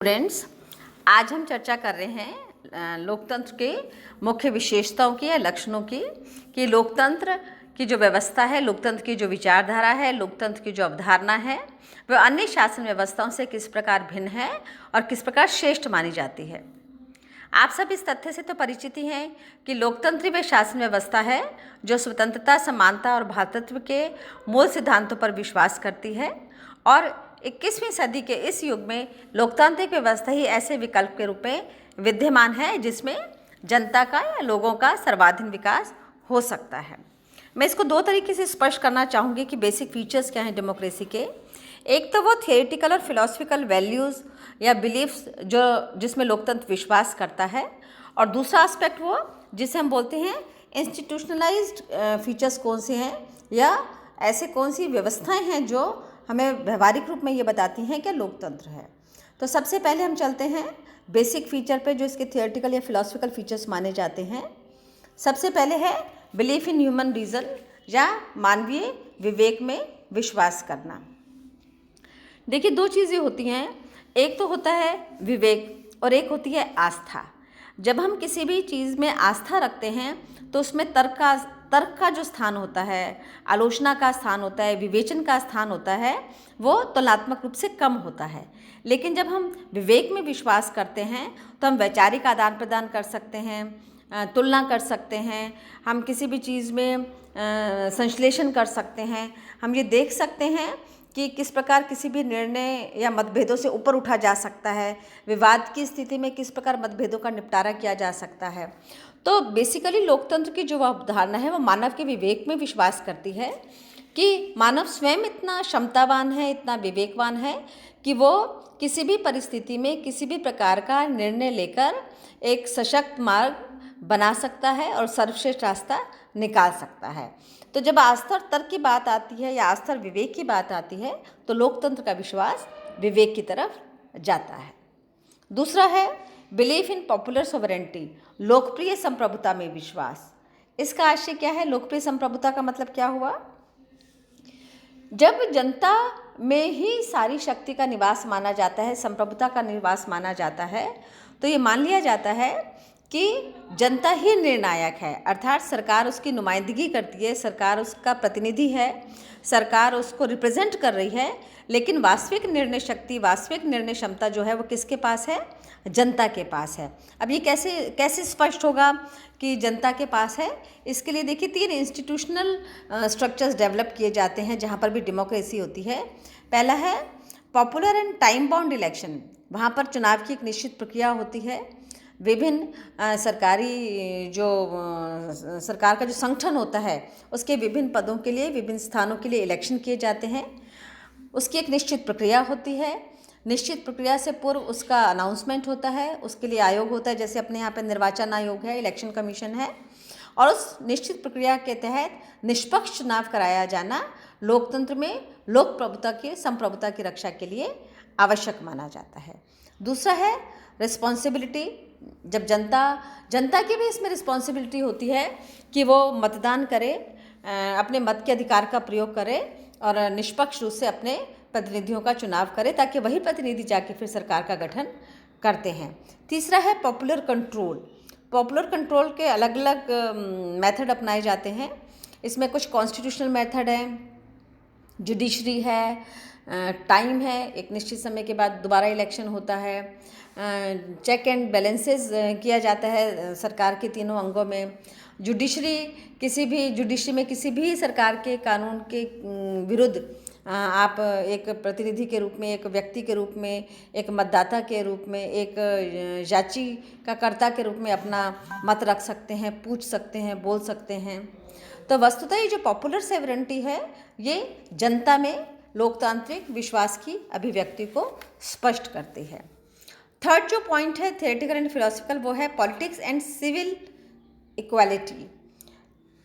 Friends, आज हम चर्चा कर रहे हैं लोकतंत्र के मुख्य विशेषताओं की या लक्षणों की कि लोकतंत्र की जो व्यवस्था है, लोकतंत्र की जो विचारधारा है, लोकतंत्र की जो अवधारणा है वह अन्य शासन व्यवस्थाओं से किस प्रकार भिन्न है और किस प्रकार श्रेष्ठ मानी जाती है। आप सब इस तथ्य से तो परिचित ही हैं कि लोकतंत्र व शासन व्यवस्था है जो स्वतंत्रता, समानता और भ्रातृत्व के मूल सिद्धांतों पर विश्वास करती है और 21वीं सदी के इस युग में लोकतांत्रिक व्यवस्था ही ऐसे विकल्प के रूप में विद्यमान है जिसमें जनता का या लोगों का सर्वाधीन विकास हो सकता है। मैं इसको दो तरीके से स्पष्ट करना चाहूँगी कि बेसिक फीचर्स क्या हैं डेमोक्रेसी के। एक तो वो थियोरेटिकल और फिलोसफिकल वैल्यूज़ या बिलीफ्स जिसमें लोकतंत्र विश्वास करता है, और दूसरा एस्पेक्ट वो जिसे हम बोलते हैं इंस्टीट्यूशनलाइज्ड फीचर्स कौन से हैं या ऐसे कौन सी व्यवस्थाएं हैं जो हमें व्यवहारिक रूप में ये बताती हैं कि लोकतंत्र है। तो सबसे पहले हम चलते हैं बेसिक फीचर पे जो इसके थियोरेटिकल या फिलोसफिकल फीचर्स माने जाते हैं। सबसे पहले है बिलीफ इन ह्यूमन रीज़न या मानवीय विवेक में विश्वास करना। देखिए, दो चीज़ें होती हैं, एक तो होता है विवेक और एक होती है आस्था। जब हम किसी भी चीज़ में आस्था रखते हैं तो उसमें तर्क का जो स्थान होता है, आलोचना का स्थान होता है, विवेचन का स्थान होता है, वो तुलनात्मक रूप से कम होता है। लेकिन जब हम विवेक में विश्वास करते हैं तो हम वैचारिक आदान प्रदान कर सकते हैं, तुलना कर सकते हैं, हम किसी भी चीज़ में संश्लेषण कर सकते हैं, हम ये देख सकते हैं कि किस प्रकार किसी भी निर्णय या मतभेदों से ऊपर उठा जा सकता है, विवाद की स्थिति में किस प्रकार मतभेदों का निपटारा किया जा सकता है। तो बेसिकली लोकतंत्र की जो अवधारणा है वो मानव के विवेक में विश्वास करती है कि मानव स्वयं इतना क्षमतावान है, इतना विवेकवान है कि वो किसी भी परिस्थिति में किसी भी प्रकार का निर्णय लेकर एक सशक्त मार्ग बना सकता है और सर्वश्रेष्ठ रास्ता निकाल सकता है। तो जब आस्था और तर्क की बात आती है या आस्था और विवेक की बात आती है तो लोकतंत्र का विश्वास विवेक की तरफ जाता है। दूसरा है बिलीफ इन पॉपुलर सोवरेंटी, लोकप्रिय संप्रभुता में विश्वास। इसका आशय क्या है? लोकप्रिय संप्रभुता का मतलब क्या हुआ? जब जनता में ही सारी शक्ति का निवास माना जाता है, संप्रभुता का निवास माना जाता है, तो ये मान लिया जाता है कि जनता ही निर्णायक है, अर्थात सरकार उसकी नुमाइंदगी करती है, सरकार उसका प्रतिनिधि है, सरकार उसको रिप्रेजेंट कर रही है, लेकिन वास्तविक निर्णय शक्ति, वास्तविक निर्णय क्षमता जो है वो किसके पास है? जनता के पास है। अब ये कैसे स्पष्ट होगा कि जनता के पास है? इसके लिए देखिए 3 इंस्टीट्यूशनल स्ट्रक्चर्स डेवलप किए जाते हैं जहाँ पर भी डेमोक्रेसी होती है। पहला है popular and time bound election, वहाँ पर चुनाव की एक निश्चित प्रक्रिया होती है, विभिन्न सरकार का जो संगठन होता है उसके विभिन्न पदों के लिए, विभिन्न स्थानों के लिए इलेक्शन किए जाते हैं, उसकी एक निश्चित प्रक्रिया होती है। निश्चित प्रक्रिया से पूर्व उसका अनाउंसमेंट होता है, उसके लिए आयोग होता है, जैसे अपने यहाँ पे निर्वाचन आयोग है, इलेक्शन कमीशन है, और उस निश्चित प्रक्रिया के तहत निष्पक्ष चुनाव कराया जाना लोकतंत्र में लोक प्रभुता की, संप्रभुता की रक्षा के लिए आवश्यक माना जाता है। दूसरा है रिस्पॉन्सिबिलिटी, जब जनता की भी इसमें रिस्पॉन्सिबिलिटी होती है कि वो मतदान करे, अपने मत के अधिकार का प्रयोग करे और निष्पक्ष रूप से अपने प्रतिनिधियों का चुनाव करे ताकि वही प्रतिनिधि जाके फिर सरकार का गठन करते हैं। तीसरा है पॉपुलर कंट्रोल। पॉपुलर कंट्रोल के अलग अलग मेथड अपनाए जाते हैं। इसमें कुछ कॉन्स्टिट्यूशनल मेथड हैं, जुडिशरी है, टाइम है, एक निश्चित समय के बाद दोबारा इलेक्शन होता है, चेक एंड बैलेंसेस किया जाता है सरकार के तीनों अंगों में। जुडिशरी में किसी भी सरकार के कानून के विरुद्ध आप एक प्रतिनिधि के रूप में, एक व्यक्ति के रूप में, एक मतदाता के रूप में, एक याचिकाकर्ता के रूप में अपना मत रख सकते हैं, पूछ सकते हैं, बोल सकते हैं। तो वस्तुतः ये जो पॉपुलर सोवरेंटी है ये जनता में लोकतांत्रिक विश्वास की अभिव्यक्ति को स्पष्ट करती है। थर्ड जो पॉइंट है थियोरेटिकल एंड फिलोसफिकल, वो है पॉलिटिक्स एंड सिविल इक्वालिटी।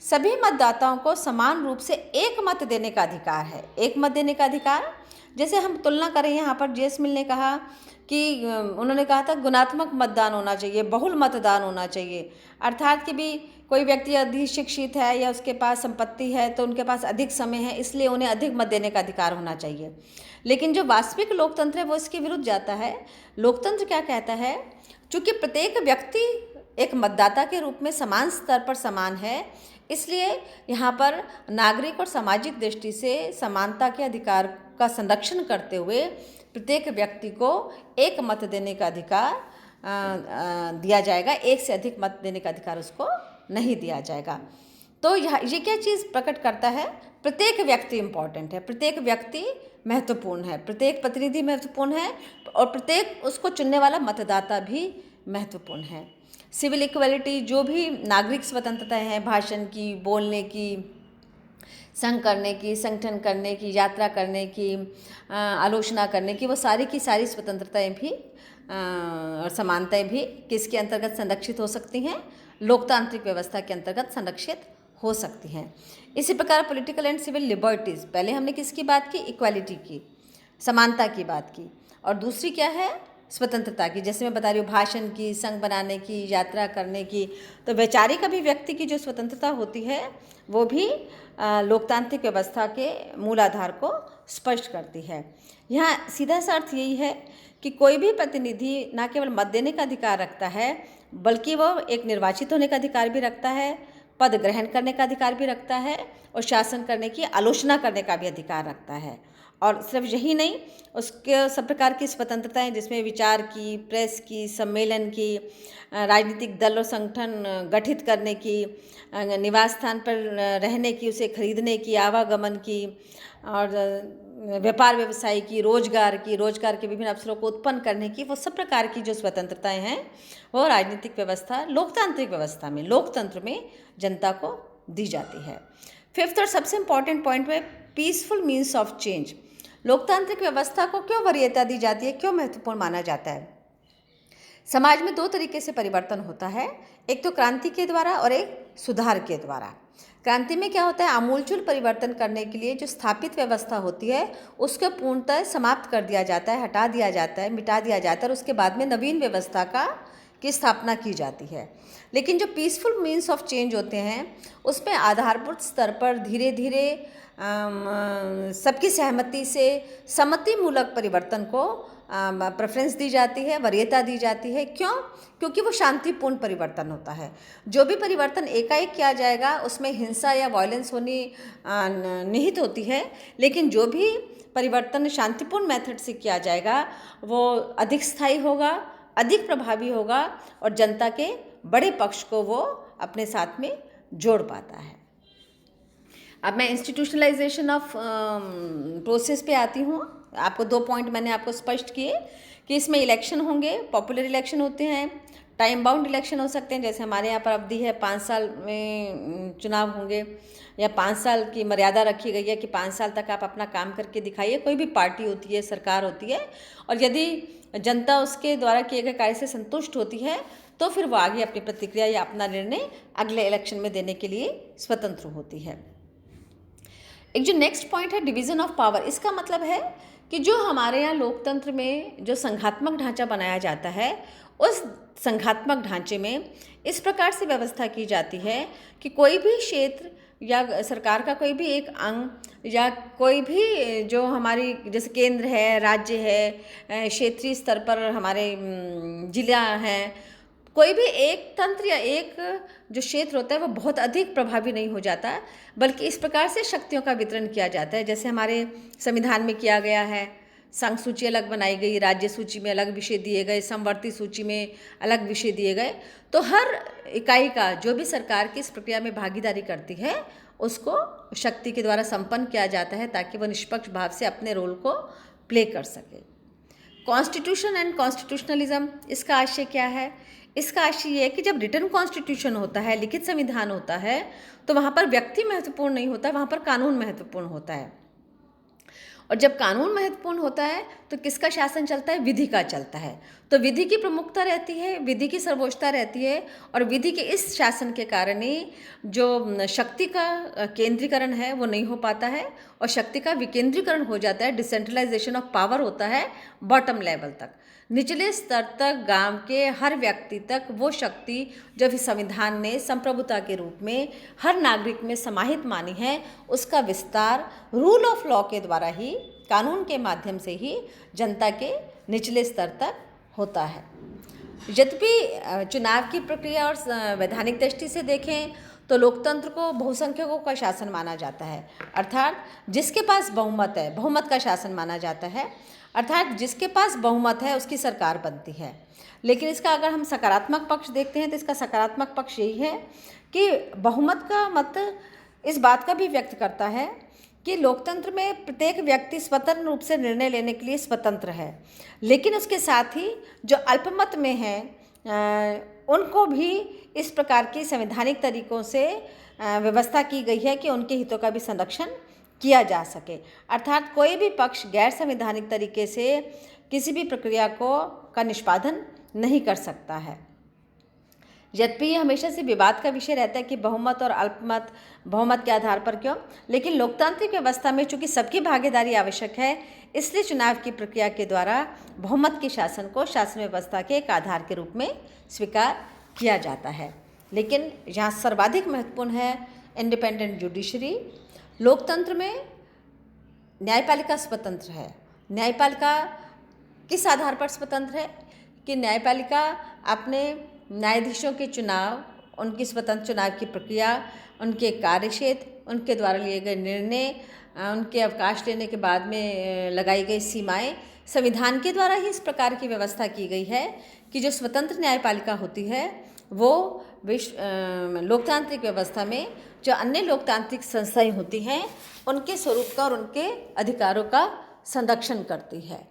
सभी मतदाताओं को समान रूप से एक मत देने का अधिकार है। एक मत देने का अधिकार, जैसे हम तुलना करें, यहाँ पर जेस मिल ने कहा कि उन्होंने कहा था गुणात्मक मतदान होना चाहिए, बहुल मतदान होना चाहिए, अर्थात कि भी कोई व्यक्ति अधिक शिक्षित है या उसके पास संपत्ति है तो उनके पास अधिक समय है, इसलिए उन्हें अधिक मत देने का अधिकार होना चाहिए। लेकिन जो वास्तविक लोकतंत्र है वो इसके विरुद्ध जाता है। लोकतंत्र क्या कहता है, चूँकि प्रत्येक व्यक्ति एक मतदाता के रूप में समान स्तर पर समान है, इसलिए यहाँ पर नागरिक और सामाजिक दृष्टि से समानता के अधिकार का संरक्षण करते हुए प्रत्येक व्यक्ति को एक मत देने का अधिकार दिया जाएगा, एक से अधिक मत देने का अधिकार उसको नहीं दिया जाएगा। तो ये क्या चीज़ प्रकट करता है, प्रत्येक व्यक्ति इम्पॉर्टेंट है, प्रत्येक व्यक्ति महत्वपूर्ण है, प्रत्येक प्रतिनिधि महत्वपूर्ण है और प्रत्येक उसको चुनने वाला मतदाता भी महत्वपूर्ण है। सिविल इक्वलिटी, जो भी नागरिक स्वतंत्रताएं हैं, भाषण की, बोलने की, संघ करने की, संगठन करने की, यात्रा करने की, आलोचना करने की, वो सारी की सारी स्वतंत्रताएं भी और समानताएं भी किसके अंतर्गत संरक्षित हो सकती हैं, लोकतांत्रिक व्यवस्था के अंतर्गत संरक्षित हो सकती हैं। इसी प्रकार पॉलिटिकल एंड सिविल लिबर्टीज़, पहले हमने किसकी बात की, इक्वालिटी की, समानता की बात की, और दूसरी क्या है, स्वतंत्रता की, जैसे मैं बता रही हूँ भाषण की, संघ बनाने की, यात्रा करने की। तो वैचारिक अभिव्यक्ति की जो स्वतंत्रता होती है वो भी लोकतांत्रिक व्यवस्था के मूल आधार को स्पष्ट करती है। यहाँ सीधा सा अर्थ यही है कि कोई भी प्रतिनिधि न केवल मत देने का अधिकार रखता है, बल्कि वो एक निर्वाचित होने का अधिकार भी रखता है, पद ग्रहण करने का अधिकार भी रखता है और शासन करने की आलोचना करने का भी अधिकार रखता है। और सिर्फ यही नहीं, उसके सब प्रकार की स्वतंत्रताएं जिसमें विचार की, प्रेस की, सम्मेलन की, राजनीतिक दल और संगठन गठित करने की, निवास स्थान पर रहने की, उसे खरीदने की, आवागमन की, और व्यापार व्यवसाय की, रोजगार के विभिन्न अवसरों को उत्पन्न करने की, वो सब प्रकार की जो स्वतंत्रताएं हैं वो राजनीतिक व्यवस्था, लोकतांत्रिक व्यवस्था में, लोकतंत्र में जनता को दी जाती है। फिफ्थ और सबसे इम्पॉर्टेंट पॉइंट में पीसफुल मीन्स ऑफ चेंज। लोकतांत्रिक व्यवस्था को क्यों वरीयता दी जाती है, क्यों महत्वपूर्ण माना जाता है? समाज में दो तरीके से परिवर्तन होता है, एक तो क्रांति के द्वारा और एक सुधार के द्वारा। क्रांति में क्या होता है, आमूलचूल परिवर्तन करने के लिए जो स्थापित व्यवस्था होती है उसको पूर्णतः समाप्त कर दिया जाता है, हटा दिया जाता है, मिटा दिया जाता है और उसके बाद में नवीन व्यवस्था की स्थापना की जाती है। लेकिन जो पीसफुल मीन्स ऑफ चेंज होते हैं उसमें आधारभूत स्तर पर धीरे धीरे सबकी सहमति से सम्मतिमूलक परिवर्तन को प्रेफरेंस दी जाती है, वरीयता दी जाती है। क्यों? क्योंकि वो शांतिपूर्ण परिवर्तन होता है। जो भी परिवर्तन एकाएक किया जाएगा उसमें हिंसा या वायलेंस होनी निहित होती है, लेकिन जो भी परिवर्तन शांतिपूर्ण मेथड से किया जाएगा वो अधिक स्थायी होगा, अधिक प्रभावी होगा और जनता के बड़े पक्ष को वो अपने साथ में जोड़ पाता है। अब मैं इंस्टीट्यूशनलाइजेशन ऑफ प्रोसेस पे आती हूँ। आपको 2 पॉइंट मैंने आपको स्पष्ट किए कि इसमें इलेक्शन होंगे, पॉपुलर इलेक्शन होते हैं, टाइम बाउंड इलेक्शन हो सकते हैं, जैसे हमारे यहाँ पर अवधि है 5 साल में चुनाव होंगे, या 5 साल की मर्यादा रखी गई है कि 5 साल तक आप अपना काम करके दिखाइए। कोई भी पार्टी होती है, सरकार होती है, और यदि जनता उसके द्वारा किए गए कार्य से संतुष्ट होती है तो फिर वो आगे अपनी प्रतिक्रिया या अपना निर्णय अगले इलेक्शन में देने के लिए स्वतंत्र होती है। एक जो नेक्स्ट पॉइंट है डिवीज़न ऑफ पावर, इसका मतलब है कि जो हमारे यहाँ लोकतंत्र में जो संघात्मक ढांचा बनाया जाता है उस संघात्मक ढांचे में इस प्रकार से व्यवस्था की जाती है कि कोई भी क्षेत्र या सरकार का कोई भी एक अंग या कोई भी जो हमारी जैसे केंद्र है, राज्य है, क्षेत्रीय स्तर पर हमारे जिला हैं, कोई भी एक तंत्र या एक जो क्षेत्र होता है वो बहुत अधिक प्रभावी नहीं हो जाता, बल्कि इस प्रकार से शक्तियों का वितरण किया जाता है। जैसे हमारे संविधान में किया गया है, संघ सूची अलग बनाई गई, राज्य सूची में अलग विषय दिए गए, समवर्ती सूची में अलग विषय दिए गए। तो हर इकाई का जो भी सरकार की इस प्रक्रिया में भागीदारी करती है उसको शक्ति के द्वारा संपन्न किया जाता है ताकि वह निष्पक्ष भाव से अपने रोल को प्ले कर सके। कॉन्स्टिट्यूशन एंड कॉन्स्टिट्यूशनलिज्म, इसका आशय क्या है? इसका आशय ये है कि जब रिटन कॉन्स्टिट्यूशन होता है, लिखित संविधान होता है, तो वहाँ पर व्यक्ति महत्वपूर्ण नहीं होता, वहाँ पर कानून महत्वपूर्ण होता है। और जब कानून महत्वपूर्ण होता है तो किसका शासन चलता है? विधि का चलता है। तो विधि की प्रमुखता रहती है, विधि की सर्वोच्चता रहती है, और विधि के इस शासन के कारण ही जो शक्ति का केंद्रीकरण है वो नहीं हो पाता है, और शक्ति का विकेंद्रीकरण हो जाता है, डिसेंट्रलाइजेशन ऑफ पावर होता है बॉटम लेवल तक, निचले स्तर तक, गांव के हर व्यक्ति तक वो शक्ति जो भी संविधान ने संप्रभुता के रूप में हर नागरिक में समाहित मानी है, उसका विस्तार रूल ऑफ लॉ के द्वारा ही, कानून के माध्यम से ही जनता के निचले स्तर तक होता है। यद्यपि चुनाव की प्रक्रिया और वैधानिक दृष्टि से देखें तो लोकतंत्र को बहुसंख्यकों का शासन माना जाता है, अर्थात जिसके पास बहुमत है, बहुमत का शासन माना जाता है, अर्थात जिसके पास बहुमत है उसकी सरकार बनती है। लेकिन इसका अगर हम सकारात्मक पक्ष देखते हैं तो इसका सकारात्मक पक्ष यही है कि बहुमत का मत इस बात का भी व्यक्त करता है कि लोकतंत्र में प्रत्येक व्यक्ति स्वतंत्र रूप से निर्णय लेने के लिए स्वतंत्र है, लेकिन उसके साथ ही जो अल्पमत में हैं उनको भी इस प्रकार की संवैधानिक तरीकों से व्यवस्था की गई है कि उनके हितों का भी संरक्षण किया जा सके, अर्थात कोई भी पक्ष गैर संवैधानिक तरीके से किसी भी प्रक्रिया का निष्पादन नहीं कर सकता है। यद्यपि ये हमेशा से विवाद का विषय रहता है कि बहुमत और अल्पमत बहुमत के आधार पर क्यों, लेकिन लोकतांत्रिक व्यवस्था में चूंकि सबकी भागीदारी आवश्यक है, इसलिए चुनाव की प्रक्रिया के द्वारा बहुमत के शासन को शासन व्यवस्था के एक आधार के रूप में स्वीकार किया जाता है। लेकिन यहाँ सर्वाधिक महत्वपूर्ण है इंडिपेंडेंट जुडिशरी। लोकतंत्र में न्यायपालिका स्वतंत्र है। न्यायपालिका किस आधार पर स्वतंत्र है कि न्यायपालिका अपने न्यायाधीशों के चुनाव, उनकी स्वतंत्र चुनाव की प्रक्रिया, उनके कार्यक्षेत्र, उनके द्वारा लिए गए निर्णय, उनके अवकाश लेने के बाद में लगाई गई सीमाएं, संविधान के द्वारा ही इस प्रकार की व्यवस्था की गई है कि जो स्वतंत्र न्यायपालिका होती है वो लोकतांत्रिक व्यवस्था में जो अन्य लोकतांत्रिक संस्थाएं होती हैं उनके स्वरूप का और उनके अधिकारों का संरक्षण करती है।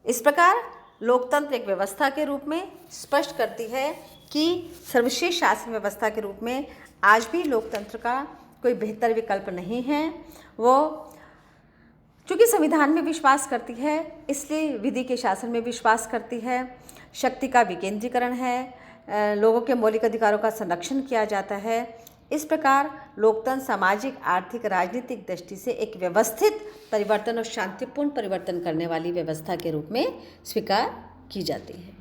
इस प्रकार लोकतंत्र एक व्यवस्था के रूप में स्पष्ट करती है कि सर्वश्रेष्ठ शासन व्यवस्था के रूप में आज भी लोकतंत्र का कोई बेहतर विकल्प नहीं है। वो चूँकि संविधान में विश्वास करती है इसलिए विधि के शासन में विश्वास करती है, शक्ति का विकेंद्रीकरण है, लोगों के मौलिक अधिकारों का संरक्षण किया जाता है। इस प्रकार लोकतंत्र सामाजिक, आर्थिक, राजनीतिक दृष्टि से एक व्यवस्थित परिवर्तन और शांतिपूर्ण परिवर्तन करने वाली व्यवस्था के रूप में स्वीकार की जाती है।